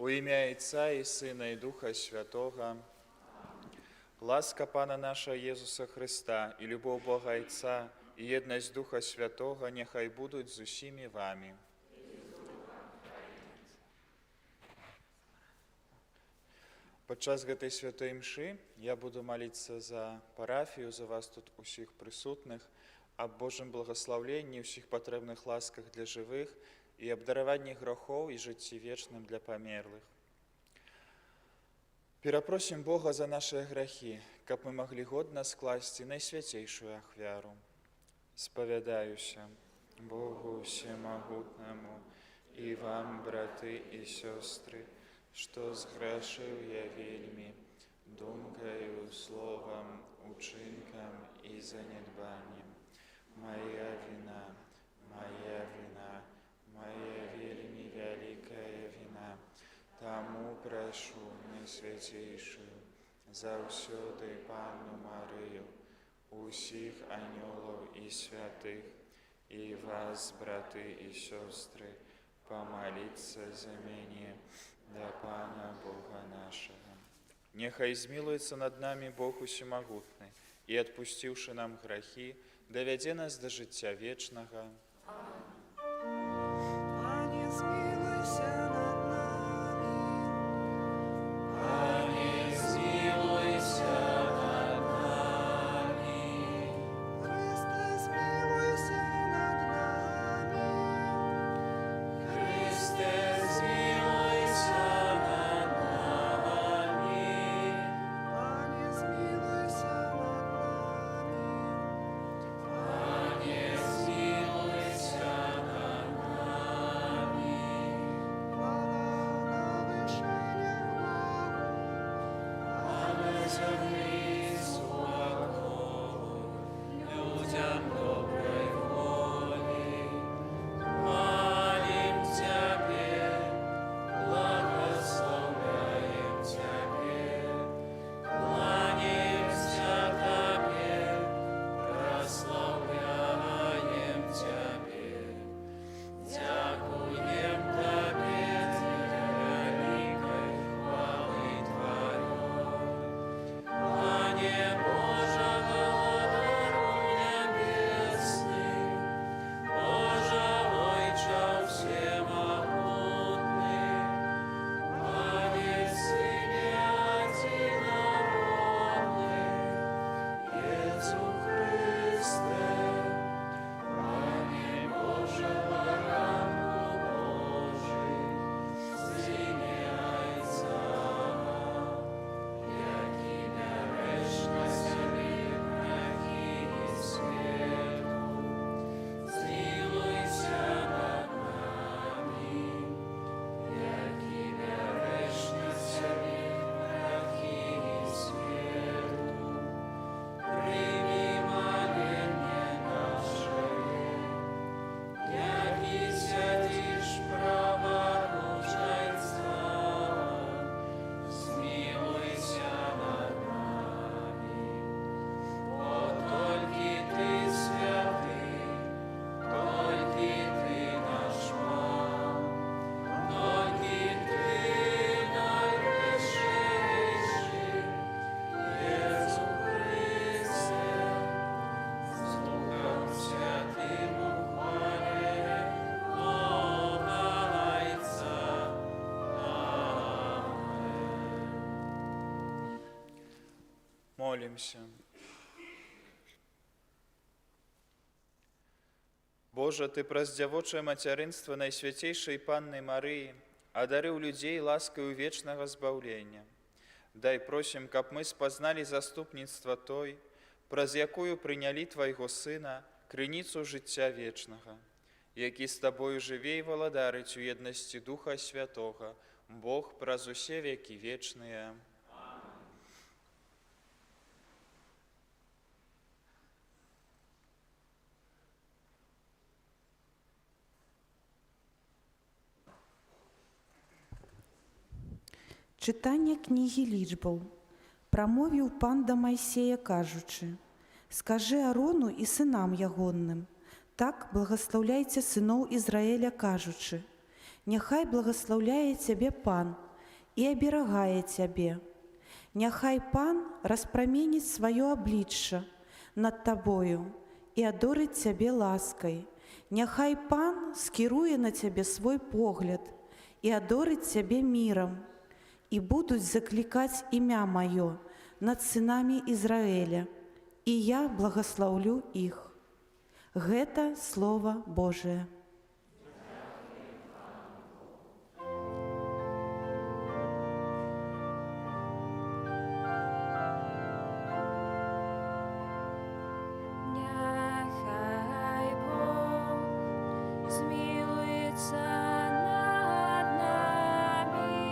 У ім'я Отця і Сина, і Духа Святого. Ласка Пана нашого Єсуса Христа, і любов Бога Отця, і єдність Духа Святого, нехай будуть з усіми вами. Падчас гэтай святой мшы я буду молиться за парафію, за вас тут усіх присутних, аб Божым благословленні, усіх патрэбных ласках для живих, і обдарованні грехов і житті вечным для померлых. Перапросім Бога за наши грехи, каб мы могли годно скласти найсвятейшую ахвяру. Споведаюся Богу всемогутному и вам, браты и сестры, что сгрешил я вельми, думкою, словом, учинком и занедбанием. Моя вина, моя вельми великая вина. Тому прошу найсвятейшую, завсёды Панну Марию, усіх анёлов и святых, и вас, браты и сестры, помолиться за меня, да Пана Бога нашего. Нехай змилуется над нами Бог усемогутный, и, отпустивши нам грехи, доведе нас до життя вечного. Пане, змилуйся над нами. Пане, змилуйся над нами. Христе, змилуйся над нами. Христе, змилуйся над нами. Пане, змилуйся над нами. Пане, змилуйся над нами. Хвала на вишенях Богу. А на землі спокою, людям доброй волі. Хвалим Тебе, благословляем Тебе, кланяемся Тебе, прославляем Тебе, дякуем Тебе великой хвалы Твоей. Пане Боже, Владару небесный, Боже, Отче всемогутный, Пане Сыне Единородный, Иисус Христе, Пане Боже, Баранку Божий, Сыне Отца, які береш на собі грехи і світу, змилуйся над нами, які береш на собі грехи і світу, прийми моління наше, які сядеш праворучай Царя, змилуйся над нами. Бо тільки Ти святий, тільки Ти наш Бог, тільки Ти найвищий, Єсу Христе, з Духом Святим ухвалює Бога Отця. Аминь. Молимся. Боже, Ты праз дзявочае мацярынства Найсвяцейшай Панны Марыі адарыў людзей ласкаю вечнага збаўлення. Дай просім, каб мы спазналі заступніцтва той, праз якую прынялі Твайго Сына, крыніцу жыцця вечнага, які з Табою жыве і валадарыць у еднасці Духа Святога, Бог праз усе векі вечныя. Чытанне кнігі лічбаў. Прамовіў пан да Майсея, кажучы: «Скажы Арону і сынам ягонным, так благословляйце сыноў Ізраіля, кажучы: Няхай благословляе цябе пан, і аберагае цябе. Няхай Пан распраменіць сваё аблічча над табою і адорыць цябе ласкай. Няхай Пан скіруе на цябе свой погляд і адорыць цябе мірам, і будуць заклікаць імя маё над сынамі Ізраэля, і я благаслаўлю іх. Гэта Слова Божие. Няхай Бог змилуется над нами.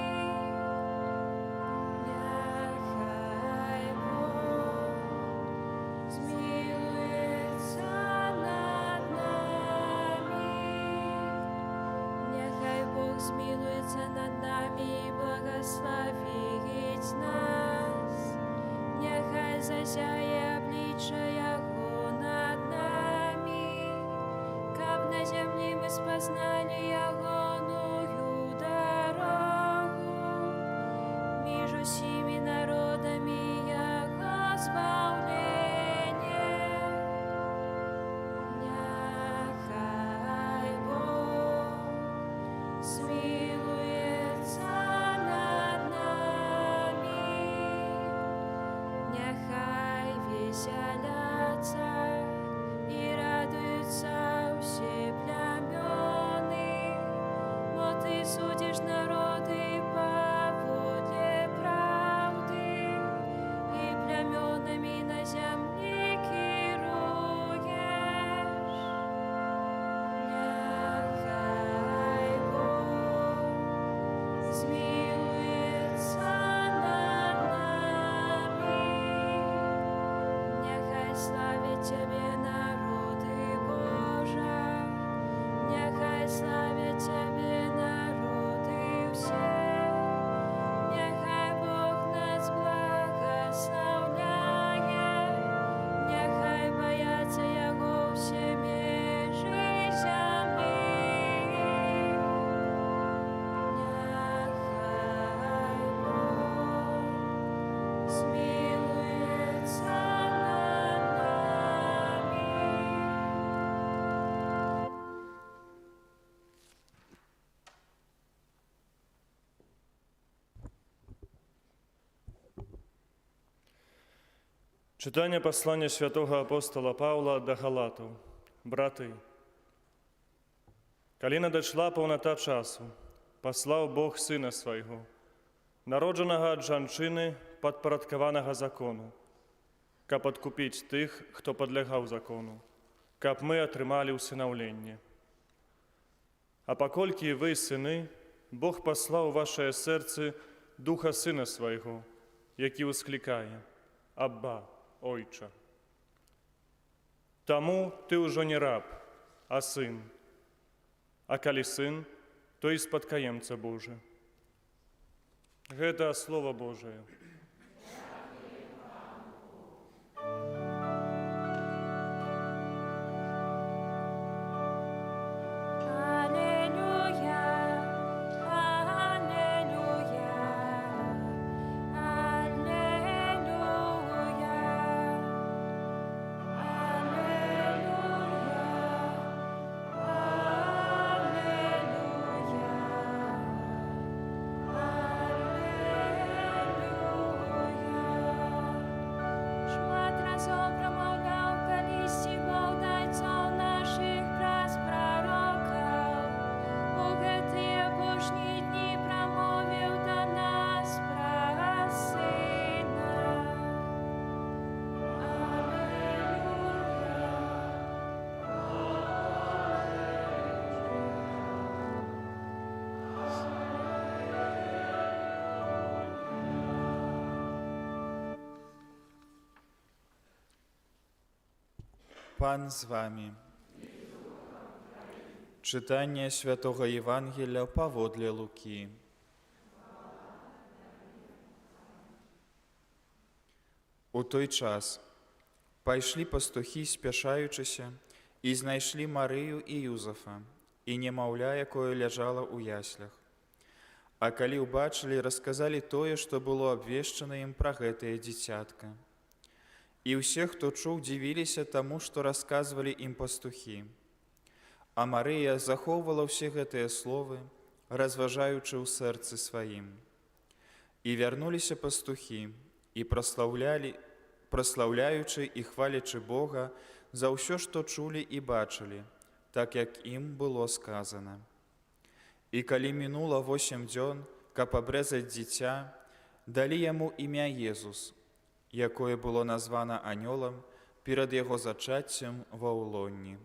Няхай Бог змилуется над нами. Няхай Бог змилуется над нами и благословить нас. Няхай засяє обличчя Його над нами, каб на землі ми спознали Ягоную дорогу, між усіми народами Його збавлення. Няхай Бог змилується над нами. Няхай веселятся и радуются все племёны, бо Ты судишь народы поводле правды, и племёнами на земле керуешь. Няхай Бог змилуется над нами. Няхай славять Тебе народы Божа, няхай славять Тебе народы все. Няхай Бог нас благословляє, няхай бояться Його все межи земли. Няхай Бог змилуется над нами. Читання послання святого апостола Павла до Галатаў. Браты, калі надышла паўната часу, паслаў Бог Сына Свайго, народжанага ад жанчыны, падпарадкаванага закону, каб адкупіць тых, хто падлягаў закону, каб мы атрымалі ўсынаўленне. А паколькі вы сыны, Бог паслаў у вашае сэрцы Духа Сына Свайго, які ўсклікае: Абба, Ойча. Таму ты ўжо не раб, а сын. А калі сын, то і спадкаемца Божы. Гэта Слова Божае. Аллилуйя, аллилуйя, аллилуйя, Шмат разоў прамаўляў калісьці баўтайцоў нашых праз прарокаў. У гэтыя апошнія дні прамовіў да нас праз Сына. Пан з вами. Читання Святого Євангелія паводле Луки. У той час пайшлі пастухі, спяшаючыся, і знайшлі Марыю і Юзафа, і немаўля, якое ляжала ў яслях. А калі ўбачылі, расказалі тое, што было абвешчана ім пра гэтае дзіцятка. І ўсе, хто чуў, дзівіліся таму, што расказвалі ім пастухі. А Марыя захоўвала ўсе гэтыя словы, разважаючы ў сэрцы сваім. І вярнуліся пастухі, і праслаўляючы і хвалячы Бога за ўсё, што чулі і бачылі, так як ім было сказана. І калі мінула 8 дзён, каб абрэзаць дзіця, далі яму імя Езус, якое было названа анёлам перад яго зачаццем ва ўлонні.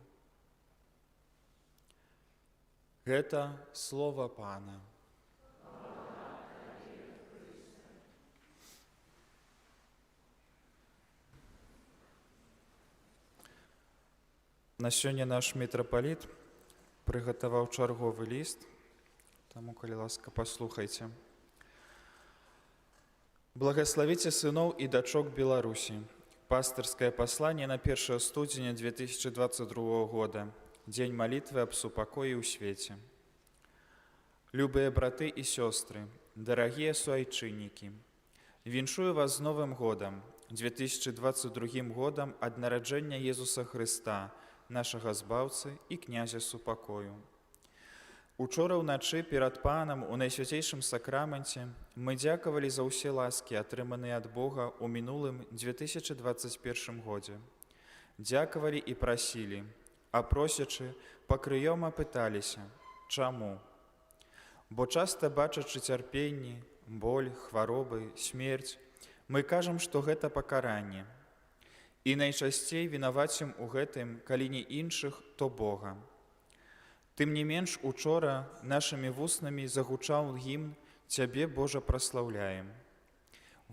Гэта слова Пана. На сёння наш мітрапаліт прыгатаваў чарговы ліст, таму, калі ласка, паслухайце. Благословите сынов и дочок Беларуси. Пастырское послание на 1 студеня 2022 года. День молитвы об супокое у свете. Любые браты и сестры, дорогие суайчынники, віншую вас з Новым годом, 2022 годом ад нараджэння Езуса Христа, нашага збаўцы і князя супакою. Учора ўначы перад Панам у Найсвяцейшым сакраменце мы дзякавалі за ўсе ласкі, атрыманыя ад Бога ў мінулым 2021 годзе. Дзякавалі і прасілі, а просячы, пакрыёма пыталіся, чаму? Бо часта бачачы цярпенні, боль, хваробы, смерць, мы кажам, што гэта пакаранне. І найчасцей вінавацім у гэтым, калі не іншых, то Бога. Тым не менш, учора нашымі вуснамі загучаў гімн «Цябе, Божа, праслаўляем».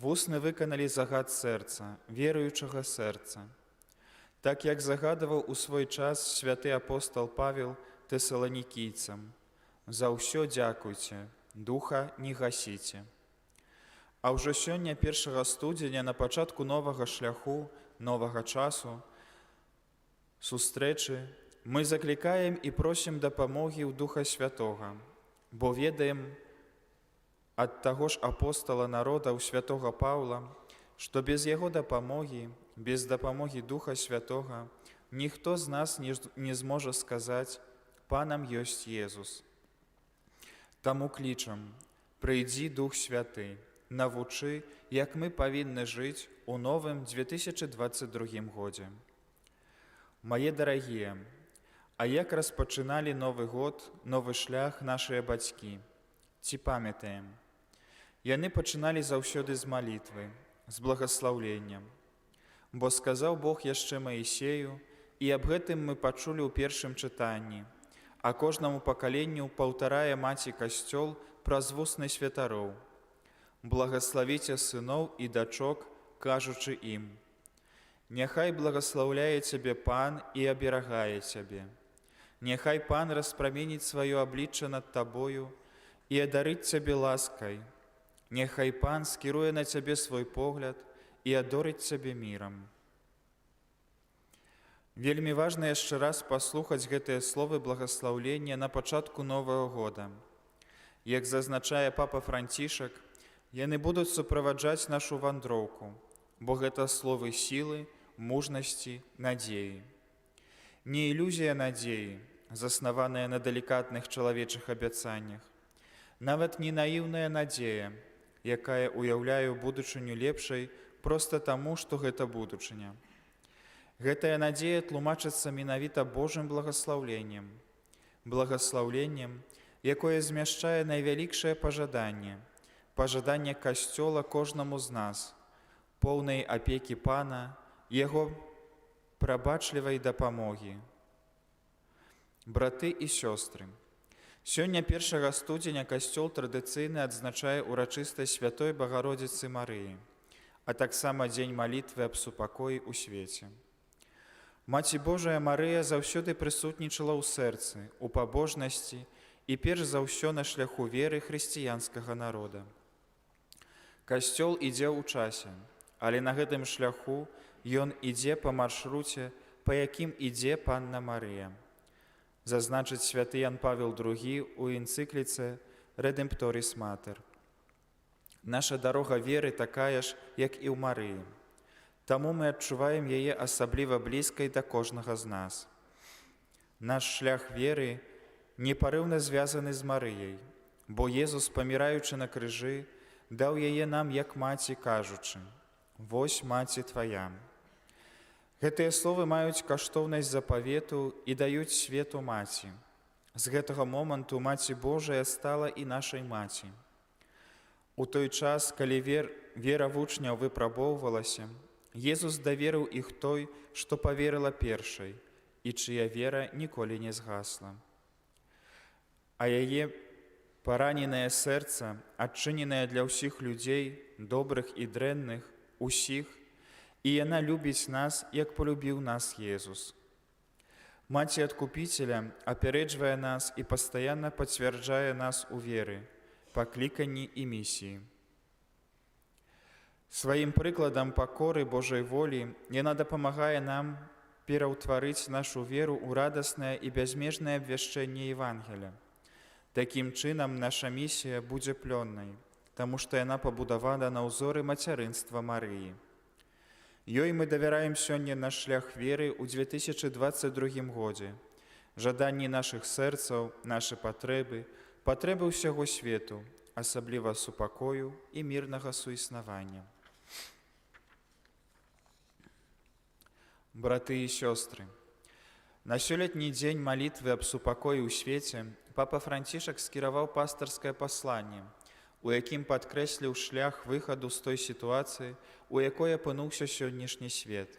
Вусны выканалі загад сэрца, веруючага сэрца. Так, як загадаваў у свой час святы апостол Павел тэсаланікійцам: «За ўсё дзякуйце, духа не гасіце». А ўжо сёння 1 студзеня на пачатку новага шляху, новага часу, сустрэчы, мы заклікаем і просім дапамогі ў Духа Святога, бо ведаем ад таго ж апостала народаў святога Паўла, што без яго дапамогі, без дапамогі Духа Святога, ніхто з нас не зможа сказаць: «Панам ёсць Езус». Таму клічам: прыйдзі Дух Святы, навучы, як мы павінны жыць у новым 2022 годзе. Мае дарагія, а як распачыналі Новы год, новы шлях нашыя бацькі? Ці памятаем? Яны пачыналі заўсёды з малітвы, з благаслаўлення. Бо сказаў Бог яшчэ Маісею, і аб гэтым мы пачулі ў першым чытанні, а кожнаму пакаленню паўтарае маці Касцёл праз вусны святароў: «Благаславіце сыноў і дачок, кажучы ім: няхай благаслаўляе цябе Пан і аберагае цябе. Няхай Пан распраменіць сваё аблічча над табою і адарыць цябе ласкай. Няхай Пан скіруе на цябе свой погляд і адорыць цябе мірам». Вельмі важна яшчэ раз паслухаць гэтыя словы благаслаўлення на пачатку Новага года. Як зазначае папа Францішак, яны будуць суправаджаць нашу вандроўку, бо гэта словы сілы, мужнасці, надзеі. Не ілюзія надзеі, заснаваная на далікатных чалавечых абяцаннях, нават не наіўная надзея, якая уяўляе будучыню лепшай проста таму, што гэта будучыня. Гэтая надзея тлумачыцца менавіта Божым благаслаўленнем, якое змяшчае найвялікшае пажаданне, пажаданне Касцёла кожнаму з нас, поўнай апекі Пана, яго прабачлівай дапамогі. Браты і сёстры, сёння 1 студзеня Касцёл традыцыйна адзначае урачыстасць Святой Багародзіцы Марыі, а таксама дзень малітвы аб супакоі ў свеце. Маці Божая Марыя заўсёды прысутнічала ў сэрцы, у пабожнасці і перш за ўсё на шляху веры хрысціянскага народа. Касцёл ідзе ў часе, але на гэтым шляху ён ідзе па маршруце, па якім ідзе Панна Марыя. Зазначыць святы Ян Павел II у энцыкліцы Redemptoris Mater. Наша дарога веры такая ж, як і ў Марыі. Таму мы адчуваем яе асабліва блізкай да кожнага з нас. Наш шлях веры непарыўна звязаны з Марыяй, бо Езус, паміраючы на крыжы, даў яе нам як маці, кажучы: «Вось маці твая». Гэтыя словы маюць каштоўнасць запавету і даюць свету маці. З гэтага моманту Маці Божая стала і нашай маці. У той час, калі вера вучняў выпрабоўвалася, Езус даверыў іх той, што паверыла першай, і чыя вера ніколі не згасла. А яе параненае сэрца, адчыненае для ўсіх людзей, добрых і дрэнных, усіх, і яна любіць нас, як полюбіў нас Езус. Маці Адкупіцеля апярэджвае нас і пастаянна пацвярджае нас у веры, пакліканні і місіі. Сваім прыкладам пакоры Божай волі яна дапамагае нам пераўтварыць нашу веру ў радаснае і бязмежнае абвяшчэнне Евангеля. Такім чынам наша місія будзе плённай, таму што яна пабудавана на ўзоры мацярынства Марыі. Ёй мы давяраем сёння наш шлях веры ў 2022 годзе, жаданні нашых сэрцаў, нашы патрэбы, патрэбы ўсяго свету, асабліва супакою і мірнага суіснавання. Браты і сёстры, на сёлетні дзень малітвы аб супакоі ў свеце папа Францішак скіраваў пастарскае пасланне, у якім падкрэсліў шлях выхаду з той сітуацыі, у якой апынуўся сённяшні свет.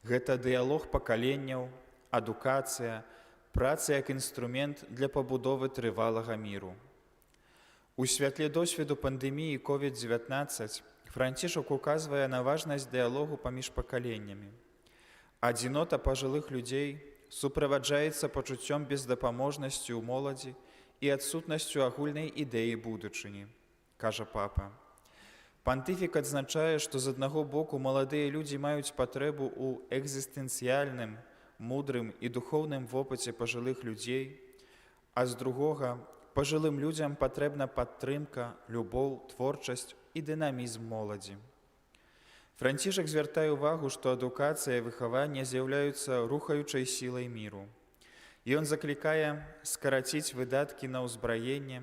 Гэта дыялог пакаленняў, адукацыя, праца як інструмент для пабудовы трывалага міру. У святле досведу пандэміі COVID-19 Францішак указвае на важнасць дыялогу паміж пакаленнямі. Адзінота пажылых людзей суправаджаецца пачуццём бездапаможнасці ў моладзі і адсутнасцю агульнай ідэі будучыні, кажа папа. Пантыфік адзначае, што з аднаго боку маладыя людзі маюць патрэбу ў экзістэнцыяльным, мудрым і духоўным вопыце пажылых людзей, а з другога пажылым людзям патрэбна падтрымка, любоў, творчасць і дынамізм моладзі. Францішак звяртае ўвагу, што адукацыя і выхаванне з'яўляюцца рухаючай сілай міру. Ён заклікае скараціць выдаткі на ўзбраенне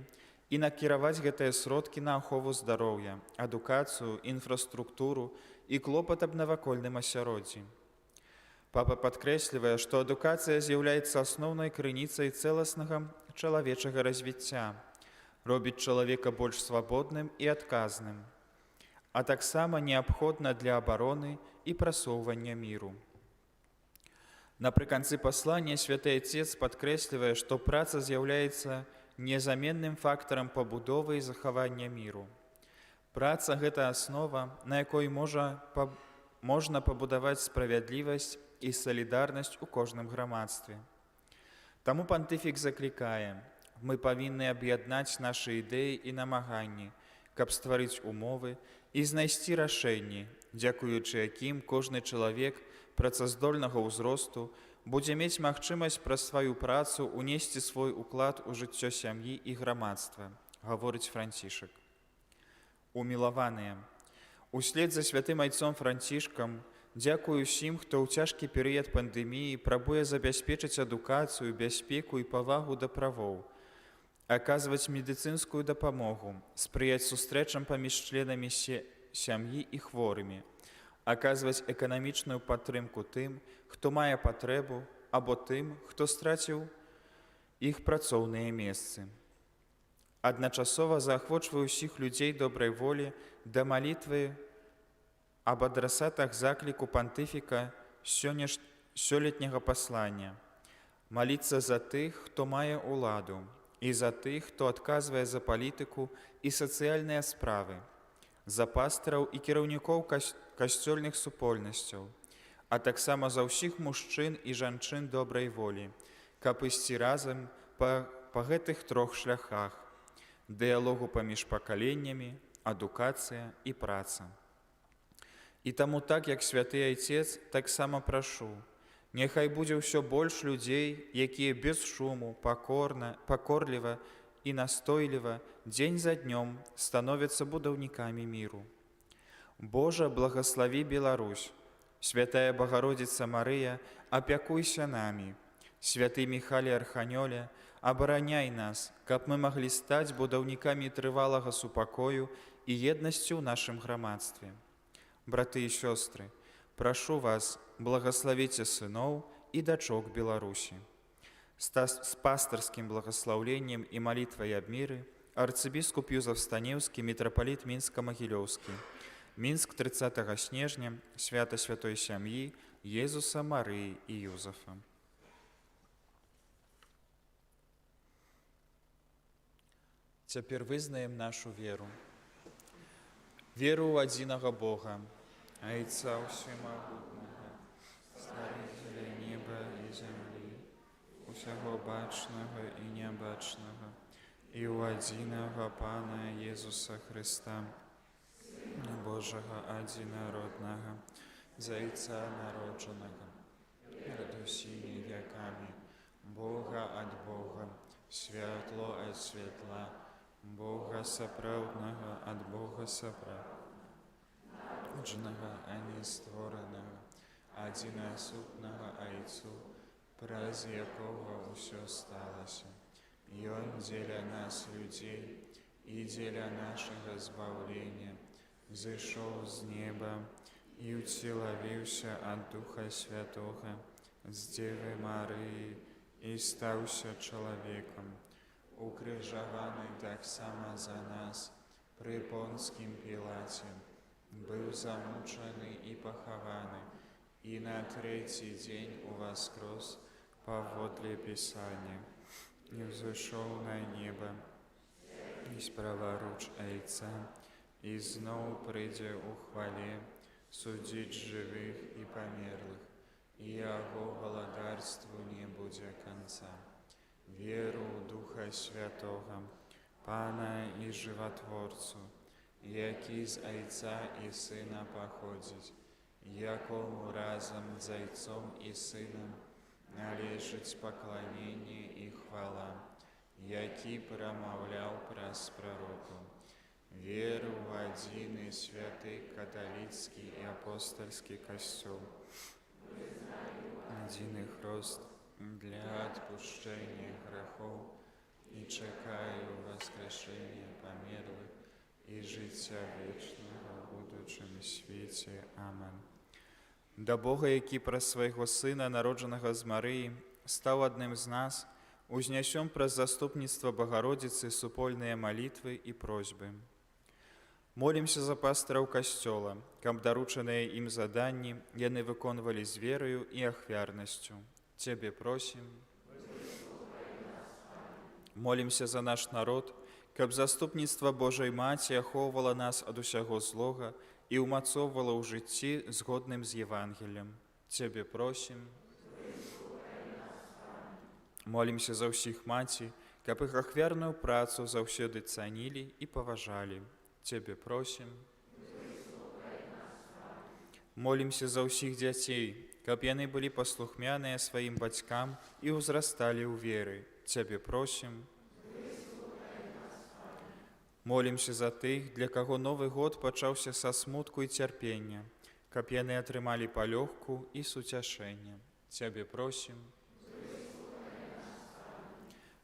і накіраваць гэтыя сродкі на ахову здароўя, адукацыю, інфраструктуру і клопат аб навакольным асяроддзі. Папа падкрэслівае, што адукацыя з'яўляецца асноўнай крыніцай цэласнага чалавечага развіцця, робіць чалавека больш свабодным і адказным, а таксама неабходна для абароны і прасоўвання міру. Напрыканцы паслання святы Айцец падкрэслівае, што праца з'яўляецца незаменным фактарам пабудовы і захавання міру. Праца – гэта аснова, на якой можна пабудаваць справядлівасць і салідарнасць у кожным грамадстве. Таму пантыфік заклікае: мы павінны аб'яднаць нашы ідэі і намаганні, каб стварыць умовы і знайсці рашэнні, дзякуючы якім кожны чалавек працаздольнага ўзросту будзе мець магчымасць праз сваю працу унесці свой уклад у жыццё сям'і і грамадства, гаворыць Францішак. Умілаваныя, услед за святым айцом Францішкам дзякую ўсім, хто ў цяжкі перыяд пандэміі прабуе забяспечыць адукацыю, бяспеку і павагу да правоў, аказваць медыцынскую дапамогу, спрыяць сустрэчам паміж членамі сям'і і хворымі, аказваць эканамічную падтрымку тым, хто мае патрэбу, або тым, хто страціў іх працоўныя месцы. Адначасова заахвочваю ўсіх людзей добрай волі да малітвы аб адрасатах закліку пантыфіка сёлетняга паслання, маліцца за тых, хто мае ўладу, і за тых, хто адказвае за палітыку і сацыяльныя справы, за пастыраў і кіраўнікоў касцёльных супольнасцяў, а таксама за ўсіх мужчын і жанчын добрай волі, каб ісці разам па гэтых трох шляхах – дыялогу паміж пакаленнямі, адукацыя і праца. І таму так, як святы Айцец, таксама прашу, няхай будзе ўсё больш людзей, якія без шуму, пакорліва и настойливо, день за днем, становятся будовниками миру. Боже, благослови Беларусь. Святая Богородица Мария, опякуйся нами. Святый Михалий Арханёле, обороняй нас, каб мы могли стать будовниками трывалага супакою и еднасцю ў нашым грамадстве. Браты и сестры, прошу вас, благословите сынов и дочок Беларуси. С пасторским благословлением и молитвой об мире арцыбіскуп Юзаф Станевский, митрополит Минско-Могилевский. Минск, 30 снежня, свято Святой Сям'ї, Езуса, Марии и Юзафа. Теперь вызнаем нашу веру. Веру у одиного Бога, Отца Всемогутнего, Створителя неба и земли, усяго бачного и небачного, и у одиного Пана Иисуса Христа, Божого одинородного, Зайца народженого, перед усіми веками, Бога от Бога, святло от светла, Бога соправдного от Бога соправдного, а не створенного, одиносутного Отцу, праз якого все сталося. И Он деля нас, людей, и деля нашего избавления, зашел с неба и утеловился от Духа Святого, с Девы Марии, и стался человеком, укрижованный так само за нас, при Понским Пилате, был замученный и похованный, и на третий день воскрес поводле Писания, и взошел на небо, и справоруч Отца, и знов придя у хвале, судить живых и померлых, и Его владарству не будет конца. Веру в Духа Святого, Пана и Животворцу, який з Отца и Сына походить, якому разом с Отцом и Сыном належить поклонение и хвала, який промовлял праз пророков. Веру в один и святый католицкий и апостольский костел, один и хрост для отпущения грехов, и чекаю воскрешения померлых и життя вечного в будучому світі. Амен. До Бога, який праз свайго Сына, народженного з Марии, стал одним з нас, узнесем праз заступництво Богородицы супольные молитвы и просьбы. Молимся за пастыраў касцёла, каб даручаныя ім заданні яны выконвалі з верою і ахвярнасцю. Цябе просім. Молимся за наш народ, каб заступніцтва Божай Маці ахоўвала нас ад усяго злога і ўмацоўвала ў жыцці згодным з Евангелем. Цябе просім. Молимся за ўсіх маці, каб іх ахвярную працу заўсёды цанілі і паважалі. Цябе просім. Молимся за ўсіх дзяцей, каб яны былі паслухмяныя сваім бацькам і ўзрасталі ў веры. Цябе просім. Молимся за тых, для каго Новы год пачаўся са смутку і цярпення, каб яны атрымалі палёгку і суцяшэнне. Цябе просім.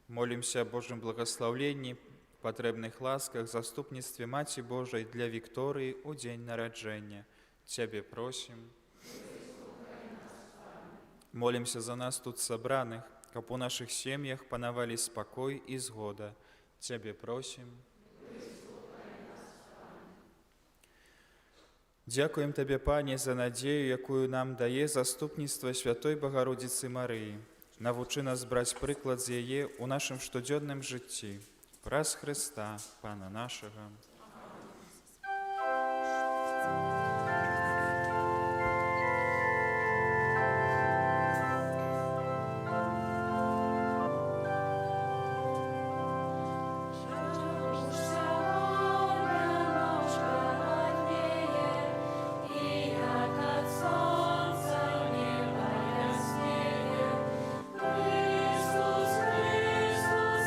Молимся о Божьем благословлении, патрэбных ласках, заступніцтве Маці Божай для Вікторыі ў дзень нараджэння. Цябе просім. Молимся за нас тут сабраных, каб у наших сем'ях панавалі спакой і згода. Цябе просім. Дзякуем Табе, Пане, за надзею, якую нам дае заступніцтва Святой Богородицы Марыі. Навучы нас браць прыклад з яе ў нашым штодзённым жыцці. Праз Христа, Пана нашага. Христос, Христос,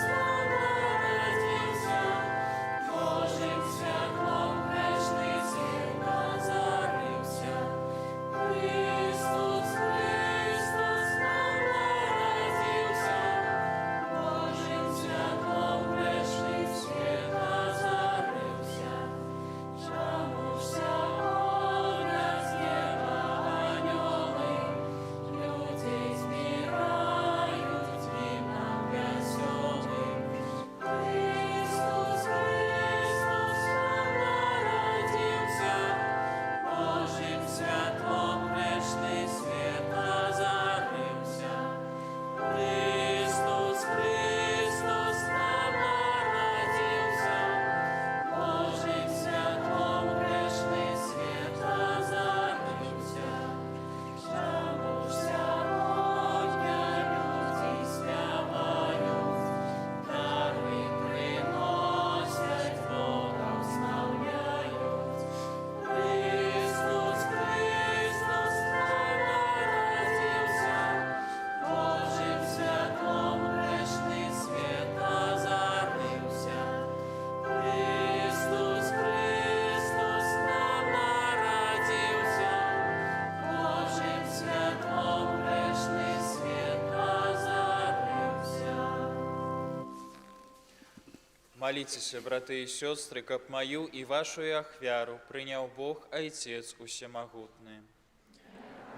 Молитесь, браты и сестры, как мою и вашу ахвяру принял Бог, Отец Усемогутный.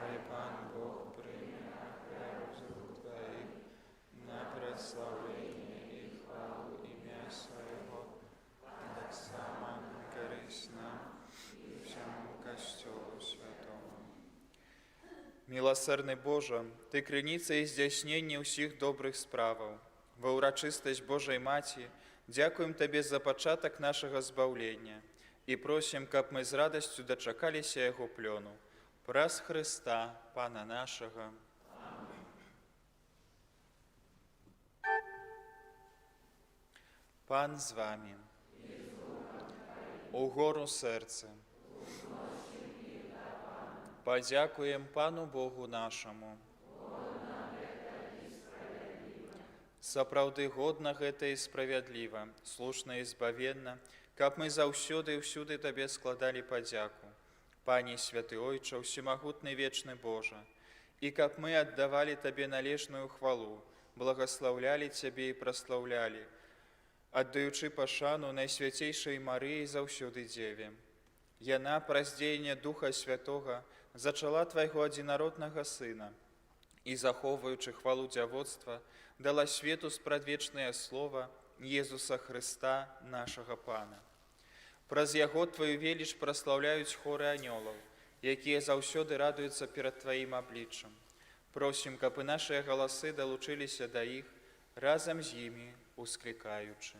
Хай Пан Бог прийме ахвяру з рук Твоих на прославление и хвалу имя Своего, так само користь нам и всему Костелу Святому. Милосердный Боже, Ты криниця і здійснення усіх добрих справаў. Во урачистость Божей Маті дякуем Табе за початок нашего збавлення і просим, каб мы з радостью дочакалися Его плену. Праз Христа, Пана нашего. Пан з вами. Угору серце. Подякуем Пану Богу нашему. Сапраўды годна гэта і справядліва, слушна і збавенна, каб мы заўсёды і ўсюды Табе складалі падзяку. Пане святы Ойча, усемагутны вечны Божа, і каб мы аддавалі Табе належную хвалу, благаслаўлялі Цябе і праслаўлялі, аддаючы пашану Найсвяцейшай Марыі заўсёды Дзеве. Яна праз дзеянне Духа Святога зачала Твайго адзінароднага Сына і, захоўваючы хвалу дзявоцтва, дала свету спрадвечнае слова Езуса Христа, нашага Пана. Праз Яго Твою веліч праслаўляюць хоры анёлаў, якія заўсёды радуюцца перад Тваім абліччам. Просім, каб і нашыя галасы далучыліся да іх, разам з імі усклікаючы.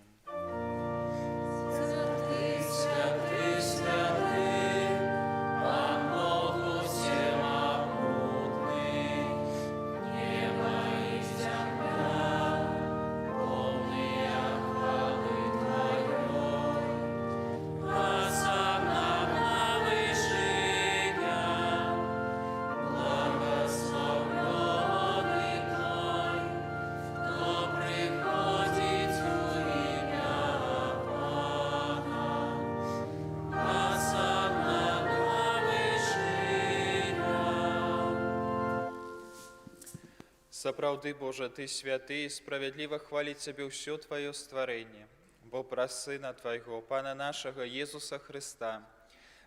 Сапраўды, Божа, Ты святы і справядліва хваліць Цябе ўсё Тваё стварэнне, бо праз Сына Твайго, Пана нашага Езуса Христа,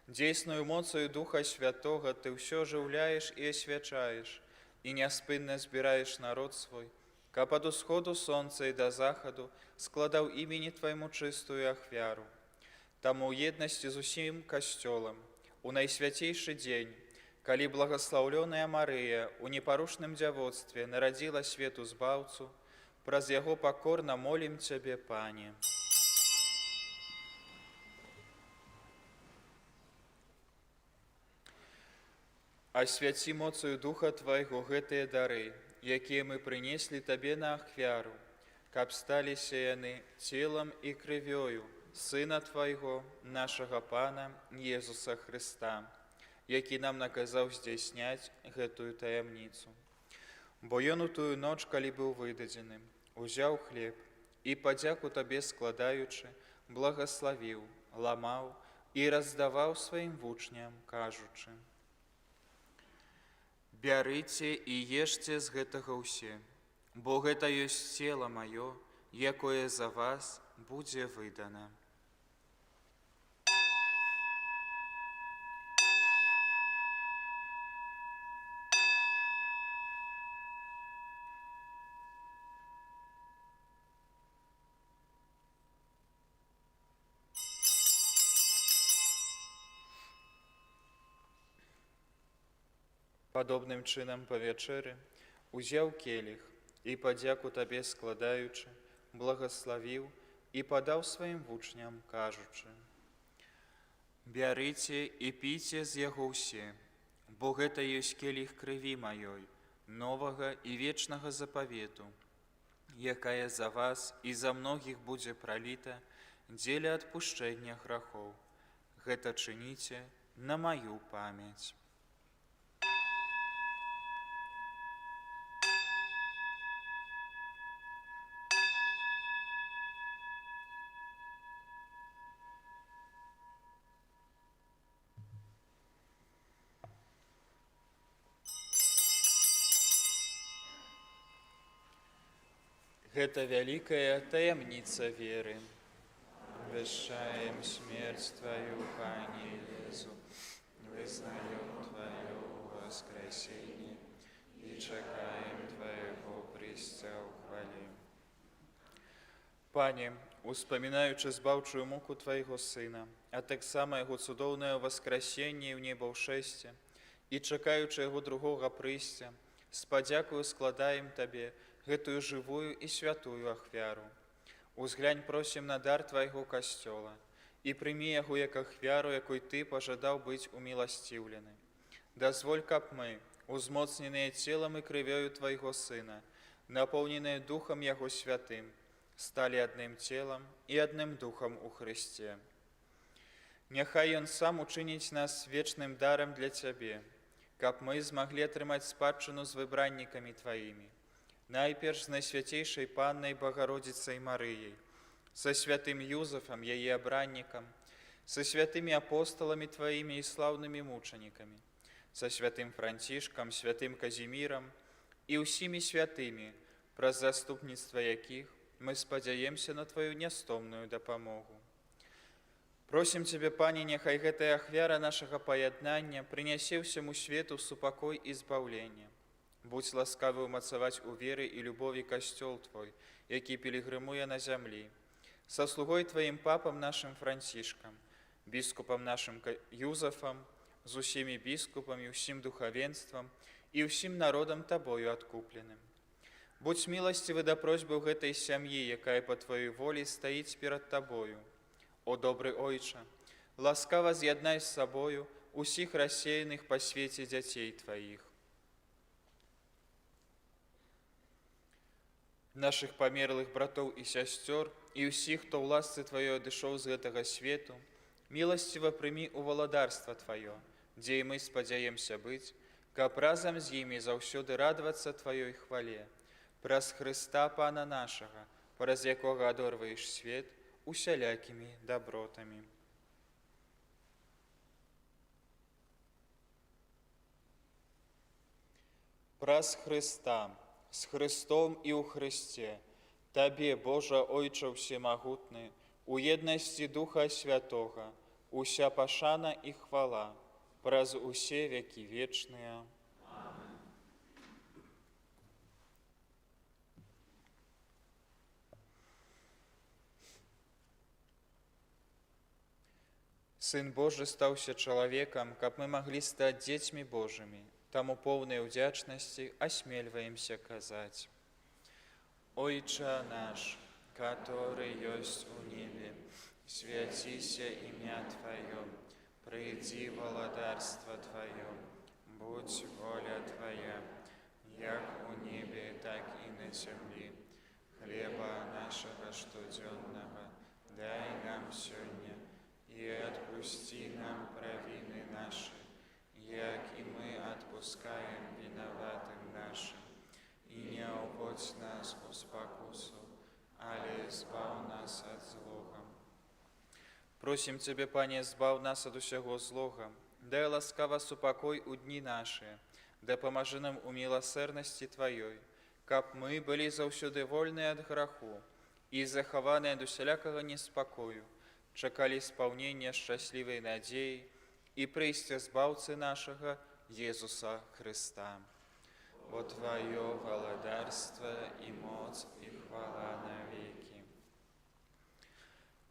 дзейсную моцаю Духа Святога Ты ўсё ажыўляеш і асвячаеш, і няспынна збіраеш народ свой, каб ад усходу сонца і да захаду складаў імені Твайму чыстую ахвяру. Таму ў еднасці з усім касцёлам, у найсвяцейшы дзень, калі благаслаўлёная Марыя у непарушным дзявоцтве нарадзіла свету збаўцу, праз яго пакорна молім Цябе, Пане. Асвяці моцаю Духа Твайго гэтыя дары, якія мы прынеслі Табе на ахвяру, каб сталіся яны целам і крывёю Сына Твайго, нашага Пана Езуса Христа, які нам наказаў здзяйсняць гэтую таямніцу. Бо ён у тую ноч, калі быў выдадзены, узяў хлеб і, падзяку Табе складаючы, благаславіў, ламаў і раздаваў сваім вучням, кажучы: «Бярыце і ешце з гэтага ўсе, бо гэта ёсць цела маё, якое за вас будзе выдана». Падобным чынам па вячэры узяў келіх і, падзяку Табе складаючы, благаславіў і падаў сваім вучням, кажучы: «Бярыце і піце з яго ўсе, бо гэта ёсць келіх крыві маёй, новага і вечнага запавету, якая за вас і за многіх будзе праліта дзеля адпушчэння грахоў. Гэта чыніце на маю памяць». Гэта вялікая таямніца веры. Звещаем смерть Твою, Пане Иису, вызнаем Твое воскресение и чекаем Твоего Христа у хвале. Пане, успоминаючи збавчую муку Твоего Сына, а так само Его цудоўнае воскресение в небо ўшэсце, і чакаючи Его другого прыйсця, з падзякою складаем Табе гэтую живую і святую ахвяру. Узглянь просім на дар Твайго касцёла і прымі яго як ахвяру, якой Ты пажадаў быць уміласціўлены. Дазволь, каб мы, узмоцненыя целам і крывёю Твайго Сына, напоўненыя Духам Яго святым, сталі адным целам і адным Духам у Христе. Няхай Ён сам учыніць нас вечным дарам для Цябе, каб мы змаглі атрымаць спадчыну з выбраннікамі Тваімі, найперш з Найсвятейшай Паннай Богородицей Марыяй, со святым Юзефом, яе абраннікам, со святымі апосталамі Тваімі і слаўнымі мучаникамі, со святым Францішкам, святым Казімірам і ўсімі святымі, праз заступніцтва якіх мы спадзяемся на Твою нястомную дапамогу. Просім Цябе, Пане, няхай гэтая ахвяра нашага паяднання прынясе ўсяму свету супакой і збаўленне. Будь ласкавы умацаваць у веры і любові касцёл Твой, які пілігрымуе на зямлі, са слугой Тваім папам нашым Францішкам, біскупам нашым Юзефам, з усімі біскупамі, усім духавенствам і ўсім народам Табою адкупленым. Будь міласцівы да просьбы ў гэтай сям'і, якая па Тваёй волі стаіць перад Табою. О добры Ойча, ласкава з'яднай з сабою усіх рассеяных па свеце дзяцей Тваіх. Нашых памерлых братоў і сясцёр і ўсіх, хто ў ласцы Тваёй адышоў з гэтага свету, міласціва прымі ў валадарства Тваё, дзе і мы спадзяемся быць, каб разам з імі заўсёды радавацца Тваёй хвале, праз Хрыста Пана нашага, праз якога адорваеш свет усялякімі дабротамі. Праз Хрыста, з Христом і ў Христе, Табе, Божа Ойча всемагутны, у єдності Духа Святого, уся пашана і хвала, праз усе веки вечныя. Сын Божий стаўся чалавекам, каб мы маглі стаць дзецьмі Божымі, таму поўнай удзячнасці асмельваемся казаць. Ойча наш, который есть у небе, святися имя Твое, приди владарство Твое, будь воля Твоя, як у небе, так и на земле. Хлеба нашего штоденного дай нам сегодня, и отпусти нам провины наши, як и мы отпускаем виноватым нашим. И не уводь нас в спокусу, але збав нас от злога. Просим Тебе, Пане, збав нас от усяго злога, дай ласкава супокой у дні наши, да поможи нам у милосердности Твоей, каб мы были заўсёды вольны от граху и захаваны от усялякага неспокою, чакали исполнения счастливой надеи и прыйсця збаўцы нашага Иисуса Христа. Бо Твое владарство и моц и хвала навеки.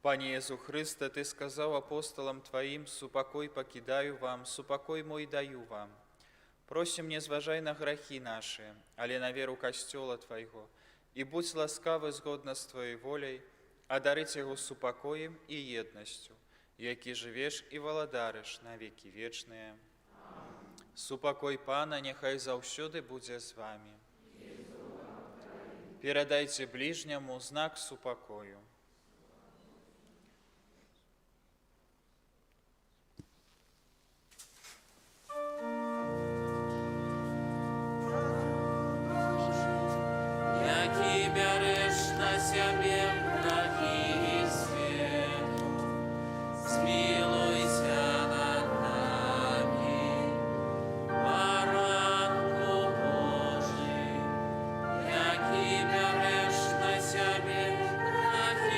Пане Иисус Христе, Ты сказал апостолам Твоим: «Супокой покидаю вам, супокой мой даю вам». Просим, не зважай на грехи наши, але на веру костела Твоего, и будь ласкавы згодно с Твоей волей, одарить его супокоем и едностью, яки живешь и владариш на веки вечные. Супокой Пана нехай заўсёды будзе з вами. Перадайте ближнему знак супокою. Які бяреш на себе враги свет, змилуйся над нами, баранку Божий. Які бяреш на себе враги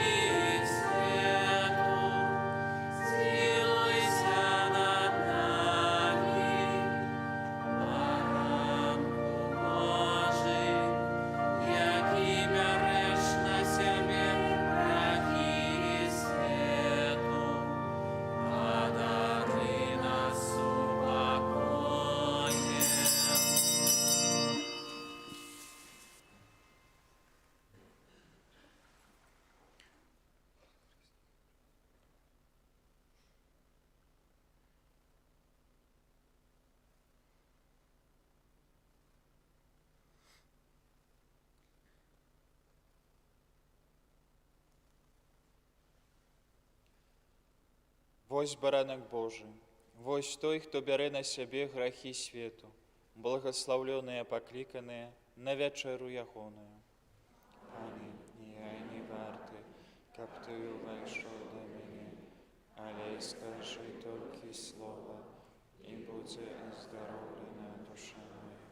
Вось баранок Божий, вось той, хто бярэ на сябе грахі свету, благословленыя пакліканыя на вячэру ягоную. Пане, я не варты, каб ты увайшоў да мяне, але скажы толькі слова, і будзе аздароўлена душа моя.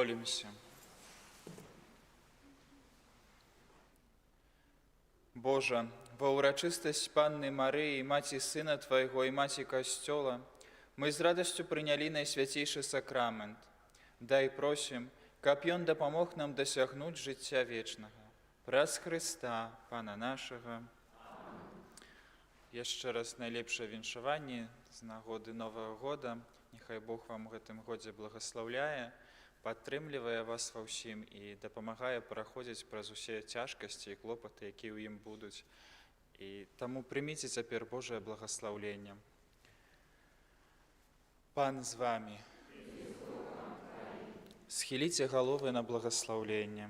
Помолимся. Боже, во ўрачыстасць Панны Марыі, Маці Сына Твайго і Маці Касцёла, мы з радасцю прынялі найсвяцейшы сакрамент. Дай просім, каб Ён дапамог нам дасягнуць жыцця вечнага. Праз Хрыста, Пана нашага. Яшчэ раз найлепшае віншаванне з нагоды Новага года. Няхай Бог вам у гэтым годзе благаслаўляе, падтрымлівае вас ва ўсім і дапамагае праходзіць праз усе цяжкасці і клопаты, якія ў ім будуць. І таму прыміце цяпер Божае благаслаўленне. Пан з вамі. Схіліце галовы на благаслаўленне.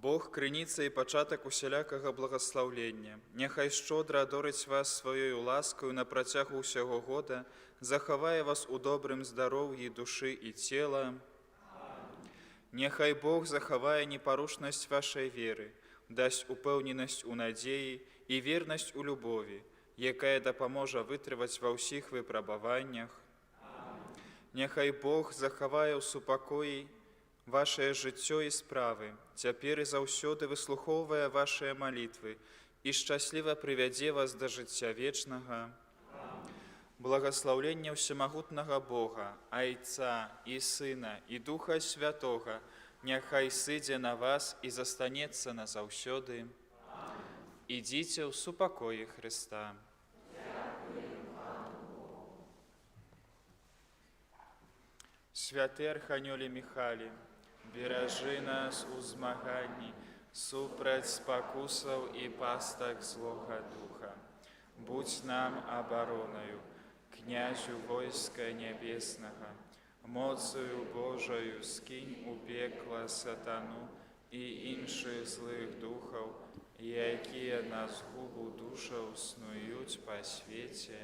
Бог – крыніца і пачатак усялякага благаслаўлення. Няхай шчодра адорыць вас сваёю ласкаю на працягу ўсяго года, захавае вас у добрым здароўі душы і цела. Няхай Бог захавае непарушнасць вашай веры, дасць упэўненасць у надзеі і вернасць у любові, якая дапаможа вытрываць ва ўсіх выпрабаваннях. Няхай Бог захавае ў супакоі вашее жыццё і справы, цяпер і заўсёды выслухоўвае вашыя малітвы і шчасліва прывядзе вас да жыцця вечнага. Благаслаўленне ўсемагутнага Бога, Айца і Сына і Духа Святога, няхай сыдзе на вас і застанецца назаўсёды. Ідзіце ў супакоі Хрыста. Святы Арханёле Міхалі, беражы нас у змаганні супраць спакусаў і пастак злога духа. Будь нам абаронаю, князю войска нябеснага, моцаю Божаю скінь у пекла сатану і іншых злых духаў, якія на згубу душаў снуюць па свеце.